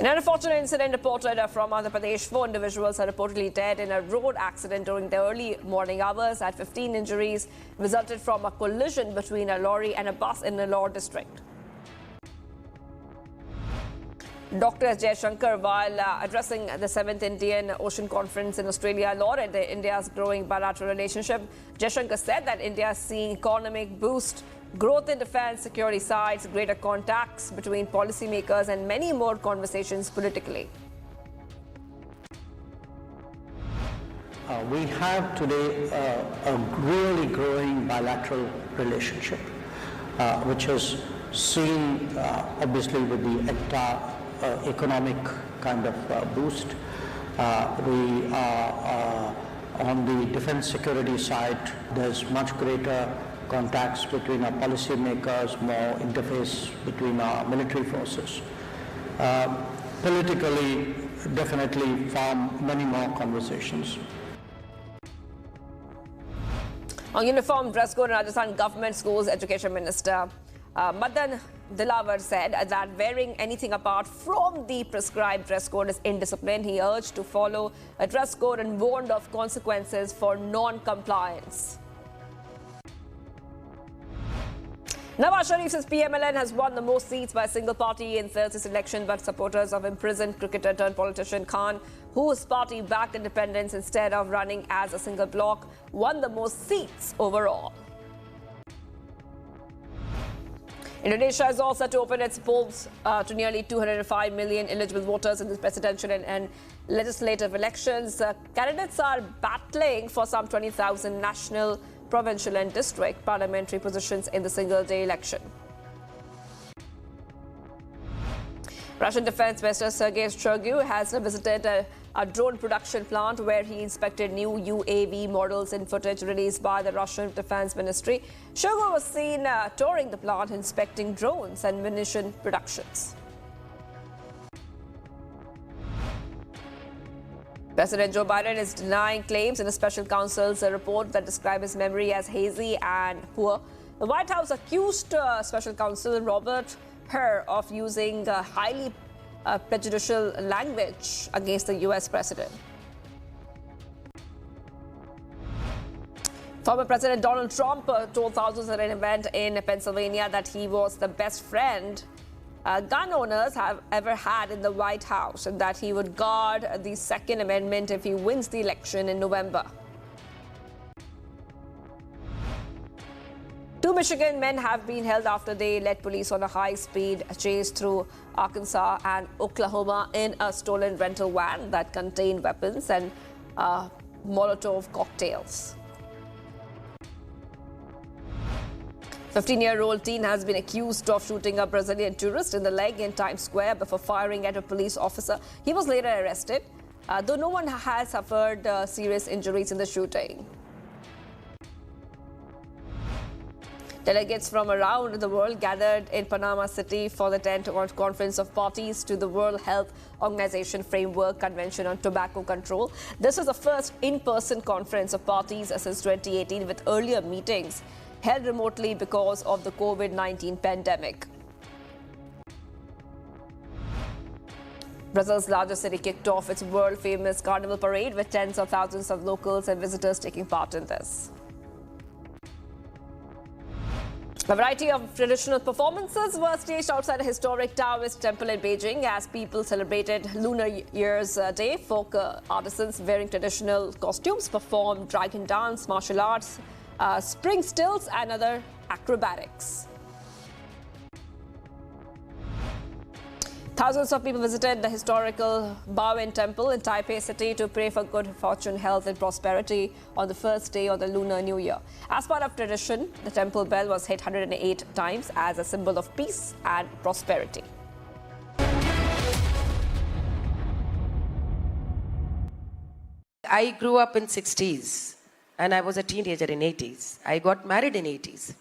In an unfortunate incident reported from Andhra Pradesh, 4 individuals are reportedly dead in a road accident during the early morning hours. At 15 injuries resulted from a collision between a lorry and a bus in Nellore district. Dr. S. Jaishankar, while addressing the 7th Indian Ocean Conference in Australia, lauded India's growing bilateral relationship. Jaishankar said that India is seeing economic boost, growth in defense, security sides, greater contacts between policymakers, and many more conversations politically. We have today a really growing bilateral relationship, which is seen obviously with the economic kind of boost. We are on the defense security side, there's much greater contacts between our policymakers, more interface between our military forces. Politically, definitely far many more conversations. On uniform dress code, Rajasthan Government Schools Education Minister Madan Dilawar said that wearing anything apart from the prescribed dress code is indiscipline. He urged to follow a dress code and warned of consequences for non-compliance. Nawaz Sharif's PMLN has won the most seats by a single party in Thursday's election, but supporters of imprisoned cricketer turned politician Khan, whose party backed independence instead of running as a single bloc, won the most seats overall. Indonesia is all set to open its polls to nearly 205 million eligible voters in the presidential and legislative elections. Candidates are battling for some 20,000 national, provincial and district parliamentary positions in the single-day election. Russian Defense Minister Sergei Shoigu has visited a drone production plant where he inspected new UAV models in footage released by the Russian Defense Ministry. Shoigu was seen touring the plant, inspecting drones and munition productions. President Joe Biden is denying claims in a special counsel's report that describes his memory as hazy and poor. The White House accused special counsel Robert Hur of using highly prejudicial language against the U.S. president. Former President Donald Trump told thousands at an event in Pennsylvania that he was the best friend gun owners have ever had in the White House, and that he would guard the Second Amendment if he wins the election in November. Two Michigan men have been held after they led police on a high-speed chase through Arkansas and Oklahoma in a stolen rental van that contained weapons and Molotov cocktails. 15-year-old teen has been accused of shooting a Brazilian tourist in the leg in Times Square before firing at a police officer. He was later arrested, though no one has suffered serious injuries in the shooting. Delegates from around the world gathered in Panama City for the 10th Conference of Parties to the World Health Organization Framework Convention on Tobacco Control. This is the first in-person conference of parties since 2018, with earlier meetings held remotely because of the COVID-19 pandemic. Brazil's largest city kicked off its world-famous Carnival parade with tens of thousands of locals and visitors taking part in this. A variety of traditional performances were staged outside a historic Taoist temple in Beijing as people celebrated Lunar Year's Day. Folk artisans wearing traditional costumes performed dragon dance, martial arts, spring stilts and other acrobatics. Thousands of people visited the historical Baoan Temple in Taipei City to pray for good fortune, health and prosperity on the first day of the Lunar New Year. As part of tradition, the temple bell was hit 108 times as a symbol of peace and prosperity. I grew up in 60s and I was a teenager in 80s. I got married in 80s.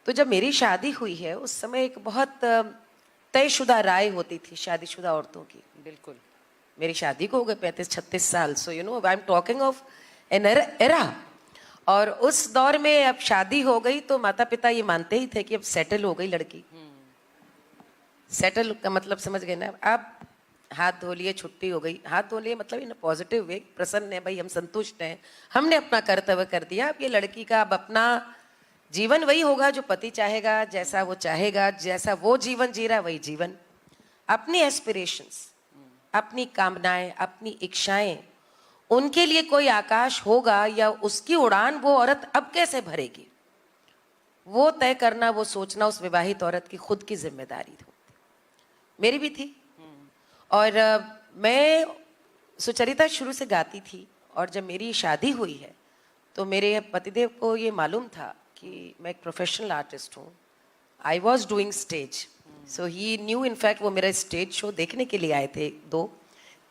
तो जब मेरी शादी हुई है उस समय एक बहुत तयशुदा राय होती थी शादीशुदा औरतों की. बिल्कुल मेरी शादी को हो गए 35-36 साल. So you know I am talking of an era. और उस दौर में अब शादी हो गई तो माता पिता ये मानते ही थे कि अब सेटल हो गई लड़की. सेटल का मतलब समझ गए ना. अब हाथ धो लिए, छुट्टी हो गई. हाथ धो लिए मतलब इन पॉजिटिव वे, प्रसन्न है भाई, हम संतुष्ट हैं, हमने अपना कर्तव्य कर दिया. अब ये लड़की का अब अपना जीवन वही होगा जो पति चाहेगा, जैसा वो चाहेगा, जैसा वो जीवन जी रहा वही जीवन. अपनी एस्पिरेशंस, अपनी कामनाएं, अपनी इच्छाएं, उनके लिए कोई आकाश होगा या उसकी उड़ान वो औरत अब कैसे भरेगी, वो तय करना, वो सोचना उस विवाहित औरत की खुद की जिम्मेदारी थी. मेरी भी थी. और मैं सुचरिता शुरू से गाती थी और जब मेरी शादी हुई है तो मेरे पतिदेव को ये मालूम था कि मैं एक प्रोफेशनल आर्टिस्ट हूँ I was doing stage. So he knew, in fact, वो मेरा stage show देखने के लिए आए थे 2.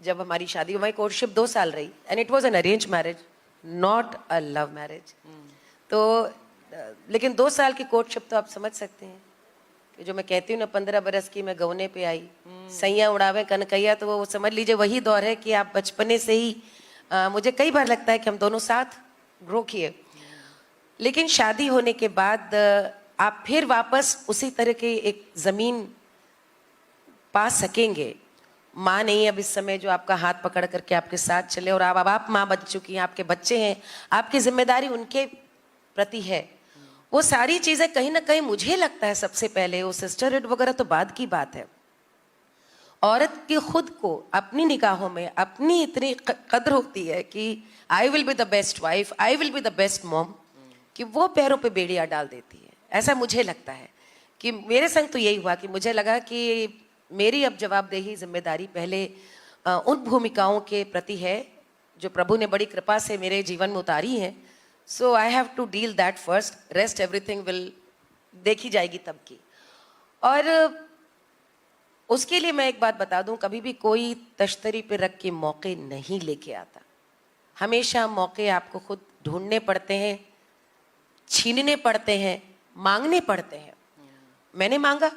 जब हमारी शादी, हमारी courtship 2 साल रही. And it was an arranged marriage, not a love marriage. तो लेकिन 2 साल की courtship तो आप समझ सकते हैं कि जो मैं कहती हूँ ना 15 बरस की मैं गौने पे आई, सैया उड़ावे कनकैया, तो वो समझ लीजिए वही दौर है कि आप बचपने से ही मुझे कई बार लगता है कि हम दोनों साथ ग्रो किए. लेकिन शादी होने के बाद आप फिर वापस उसी तरह की एक ज़मीन पा सकेंगे. माँ नहीं अब इस समय जो आपका हाथ पकड़ करके आपके साथ चले, और अब आप माँ बन चुकी हैं, आपके बच्चे हैं, आपकी जिम्मेदारी उनके प्रति है. वो सारी चीज़ें कहीं ना कहीं मुझे लगता है सबसे पहले, वो सिस्टरहुड वगैरह तो बाद की बात है, औरत की खुद को अपनी निगाहों में अपनी इतनी कदर होती है कि I will be the best wife, I will be the best mom, कि वो पैरों पे बेड़ियाँ डाल देती है. ऐसा मुझे लगता है कि मेरे संग तो यही हुआ कि मुझे लगा कि मेरी अब जवाबदेही जिम्मेदारी पहले उन भूमिकाओं के प्रति है जो प्रभु ने बड़ी कृपा से मेरे जीवन में उतारी है. So I have to deal that first, rest everything will देखी जाएगी तब की. और उसके लिए मैं एक बात बता दूं, कभी भी कोई तश्तरी पे रख के मौके नहीं लेके आता. हमेशा मौके आपको खुद ढूंढने पड़ते हैं, छीनने पड़ते हैं, मांगने पड़ते हैं. मैंने मांगा.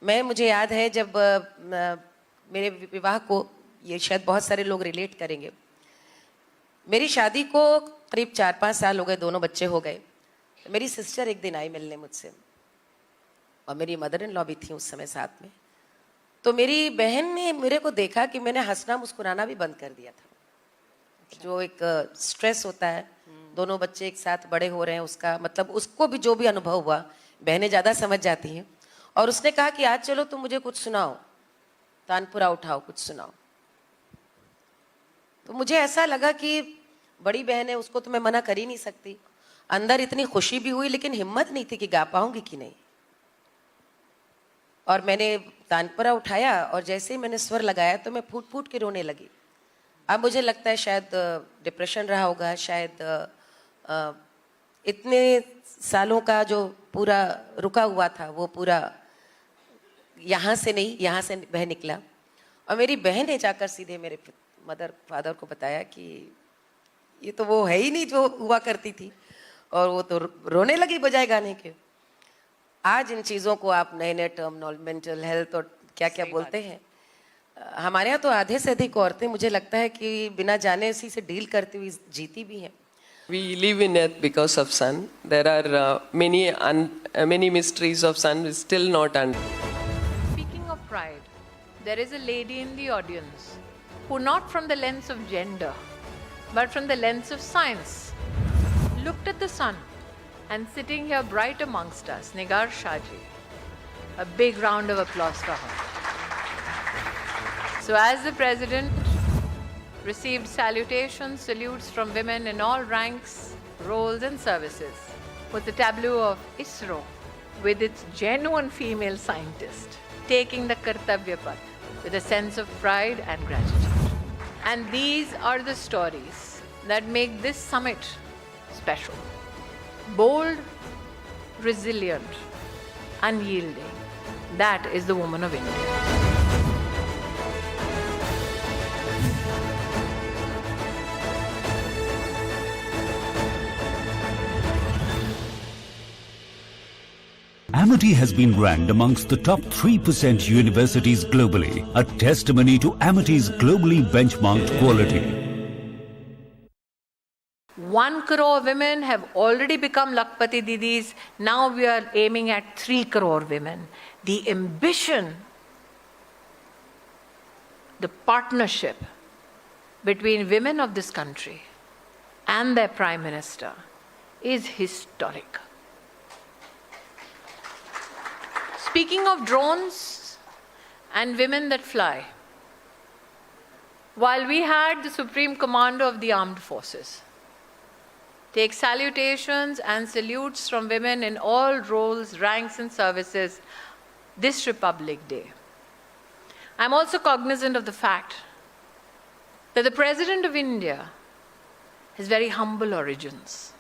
मुझे याद है जब मेरे विवाह को, ये शायद बहुत सारे लोग रिलेट करेंगे, मेरी शादी को करीब 4-5 साल हो गए, दोनों बच्चे हो गए. मेरी सिस्टर एक दिन आई मिलने मुझसे, और मेरी मदर इन लॉ भी थी उस समय साथ में. तो मेरी बहन ने मेरे को देखा कि मैंने हंसना मुस्कुराना भी बंद कर दिया था. जो एक स्ट्रेस होता है, दोनों बच्चे एक साथ बड़े हो रहे हैं, उसका मतलब उसको भी जो भी अनुभव हुआ, बहनें ज़्यादा समझ जाती हैं. और उसने कहा कि आज चलो तुम मुझे कुछ सुनाओ, तानपुरा उठाओ, कुछ सुनाओ. तो मुझे ऐसा लगा कि बड़ी बहन है, उसको तो मैं मना कर ही नहीं सकती. अंदर इतनी खुशी भी हुई, लेकिन हिम्मत नहीं थी कि गा पाऊंगी कि नहीं. और मैंने तानपुरा उठाया, और जैसे ही मैंने स्वर लगाया तो मैं फूट फूट के रोने लगी. अब मुझे लगता है शायद डिप्रेशन रहा होगा, शायद इतने सालों का जो पूरा रुका हुआ था वो पूरा यहाँ से नहीं, यहाँ से बह निकला. और मेरी बहन ने जाकर सीधे मेरे मदर फादर को बताया कि ये तो वो है ही नहीं जो हुआ करती थी, और वो तो रोने लगी बजाय गाने के. आज इन चीज़ों को आप नए नए टर्म, मेंटल हेल्थ और क्या क्या बोलते हैं. हमारे यहाँ तो आधे से अधिक औरतें मुझे लगता है कि बिना जाने इसी से डील करती हुई जीती भी हैं. We live in earth because of sun. There are many mysteries of sun is still not under. Speaking of pride, there is a lady in the audience who, not from the lens of gender, but from the lens of science, looked at the sun, and sitting here bright amongst us, Nigar Shaji. A big round of applause for her. So as the President received salutations, salutes from women in all ranks, roles and services, was the tableau of ISRO with its genuine female scientist taking the Kartavya Path with a sense of pride and gratitude. And these are the stories that make this summit special. Bold, resilient, unyielding. That is the woman of India. Amity has been ranked amongst the top 3% universities globally, a testimony to Amity's globally benchmarked quality. 1 crore women have already become Lakpati Didis. Now we are aiming at 3 crore women. The ambition, the partnership between women of this country and their Prime Minister is historic. Speaking of drones and women that fly, while we had the Supreme Commander of the Armed Forces take salutations and salutes from women in all roles, ranks and services this Republic Day, I'm also cognizant of the fact that the President of India has very humble origins.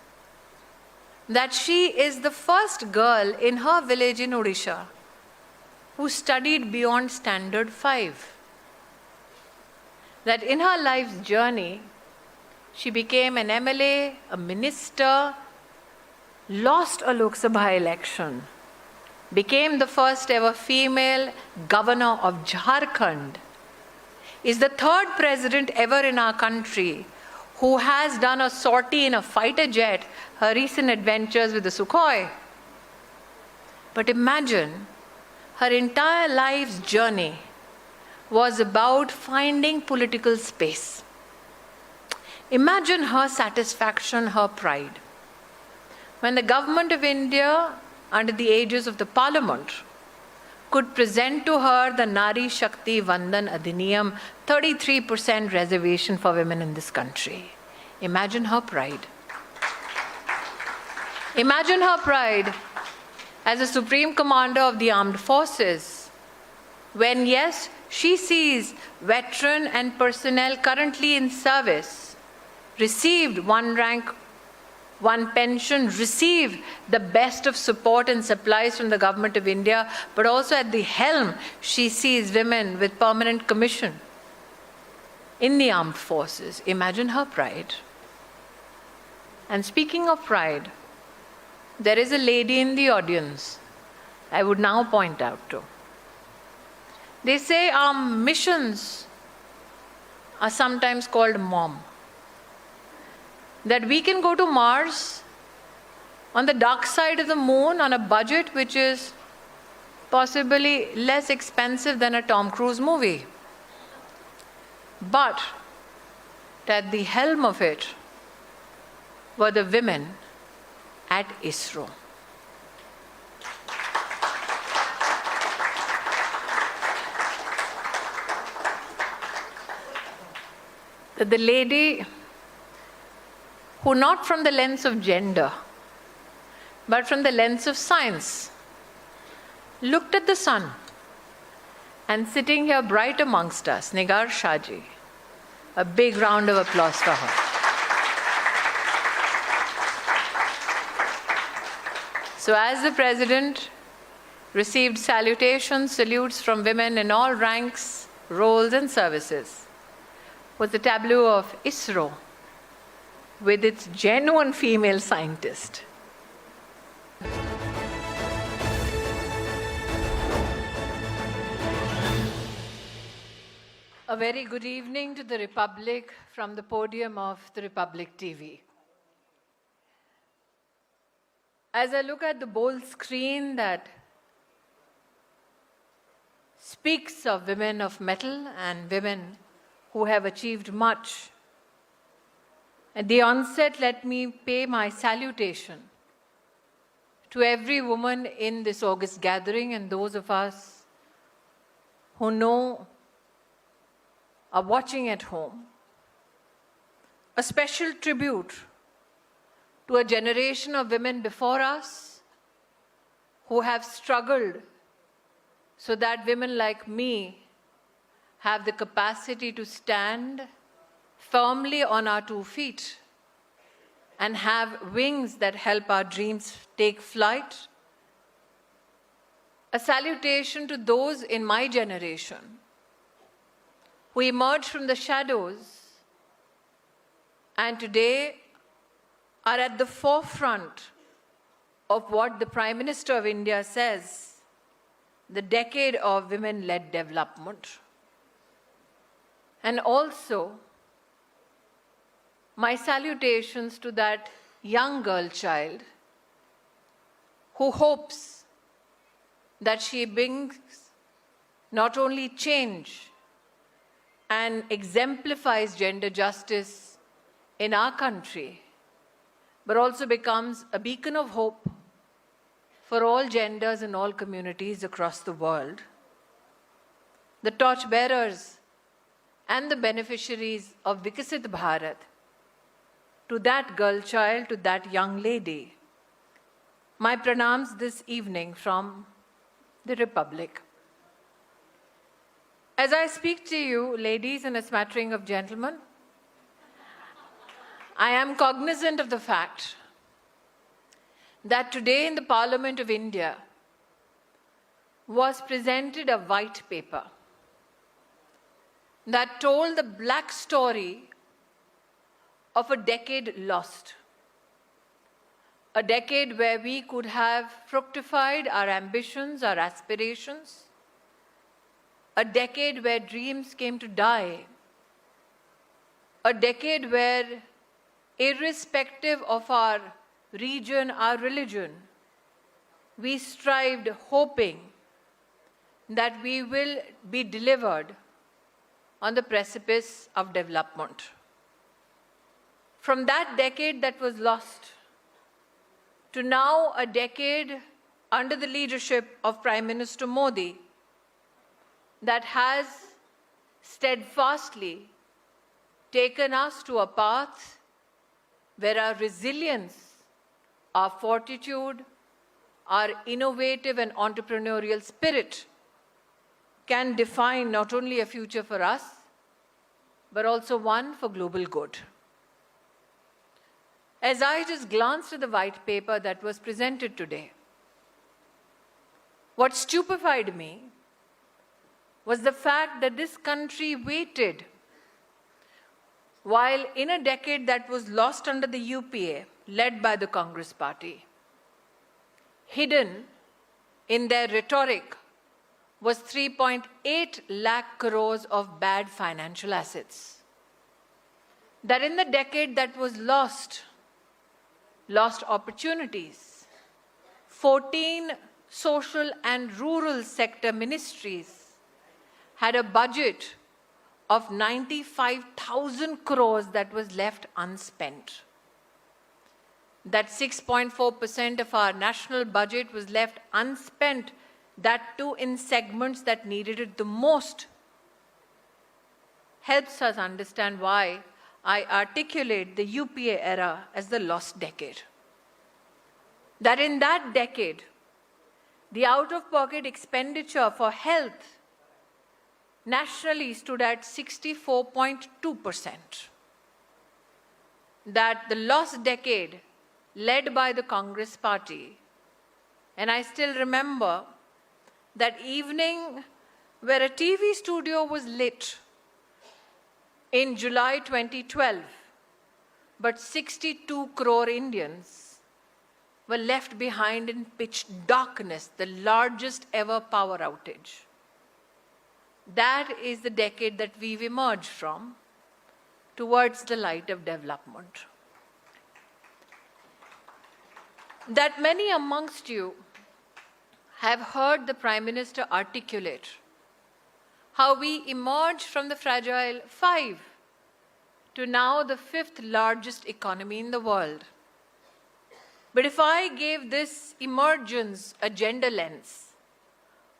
that she is the first girl in her village in Odisha who studied beyond Standard 5. That in her life's journey, she became an MLA, a minister, lost a Lok Sabha election, became the first ever female governor of Jharkhand, is the third president ever in our country who has done a sortie in a fighter jet, her recent adventures with the Sukhoi. But imagine, her entire life's journey was about finding political space. Imagine her satisfaction, her pride. When the government of India, under the aegis of the parliament, could present to her the Nari Shakti Vandan Adhiniyam, 33% reservation for women in this country. Imagine her pride. Imagine her pride as a Supreme Commander of the Armed Forces, when, yes, she sees veteran and personnel currently in service, received one rank, one pension, receive the best of support and supplies from the government of India, but also at the helm, she sees women with permanent commission in the armed forces. Imagine her pride. And speaking of pride, there is a lady in the audience I would now point out to. They say our missions are sometimes called mom. That we can go to Mars on the dark side of the moon on a budget which is possibly less expensive than a Tom Cruise movie. But at the helm of it were the women at ISRO. The lady who, not from the lens of gender, but from the lens of science, looked at the sun, and sitting here bright amongst us, Nigar Shahji, a big round of applause for her. So as the President received salutations, salutes from women in all ranks, roles and services, was the tableau of ISRO with its genuine female scientist. A very good evening to the Republic from the podium of the Republic TV. As I look at the bold screen that speaks of women of mettle and women who have achieved much, at the onset, let me pay my salutation to every woman in this august gathering and those of us who know are watching at home. A special tribute to a generation of women before us who have struggled so that women like me have the capacity to stand firmly on our 2 feet and have wings that help our dreams take flight. A salutation to those in my generation who emerged from the shadows and today are at the forefront of what the Prime Minister of India says, the decade of women-led development. And also, my salutations to that young girl child who hopes that she brings not only change and exemplifies gender justice in our country, but also becomes a beacon of hope for all genders and all communities across the world. The torchbearers and the beneficiaries of Vikasit Bharat, to that girl child, to that young lady, my pranams this evening from the Republic. As I speak to you, ladies and a smattering of gentlemen, I am cognizant of the fact that today in the Parliament of India was presented a white paper that told the black story of a decade lost. A decade where we could have fructified our ambitions, our aspirations. A decade where dreams came to die. A decade where, irrespective of our region, our religion, we strived hoping that we will be delivered on the precipice of development. From that decade that was lost to now a decade under the leadership of Prime Minister Modi that has steadfastly taken us to a path where our resilience, our fortitude, our innovative and entrepreneurial spirit can define not only a future for us, but also one for global good. As I just glanced at the white paper that was presented today, what stupefied me was the fact that this country waited while in a decade that was lost under the UPA, led by the Congress party, hidden in their rhetoric was 3.8 lakh crores of bad financial assets. That in the decade that was lost opportunities, 14 social and rural sector ministries had a budget of 95,000 crores that was left unspent. That 6.4% of our national budget was left unspent, that too in segments that needed it the most, helps us understand why I articulate the UPA era as the lost decade. That in that decade, the out-of-pocket expenditure for health nationally stood at 64.2%. That the lost decade, led by the Congress party, and I still remember that evening where a TV studio was lit in July 2012, but 62 crore Indians were left behind in pitch darkness, the largest ever power outage. That is the decade that we've emerged from towards the light of development. That many amongst you have heard the Prime Minister articulate how we emerged from the fragile 5 to now the 5th largest economy in the world. But if I gave this emergence a gender lens,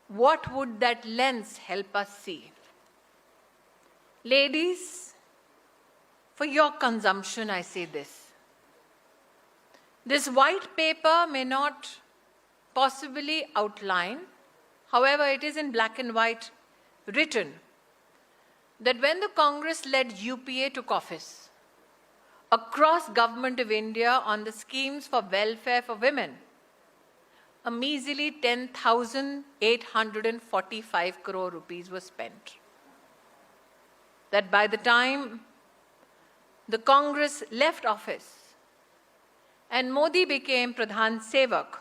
what would that lens help us see? Ladies, for your consumption, I say this. This white paper may not possibly outline, however, it is in black and white written, that when the Congress-led UPA took office, across Government of India on the schemes for welfare for women, a measly 10,845 crore rupees was spent. That by the time the Congress left office and Modi became Pradhan Sevak,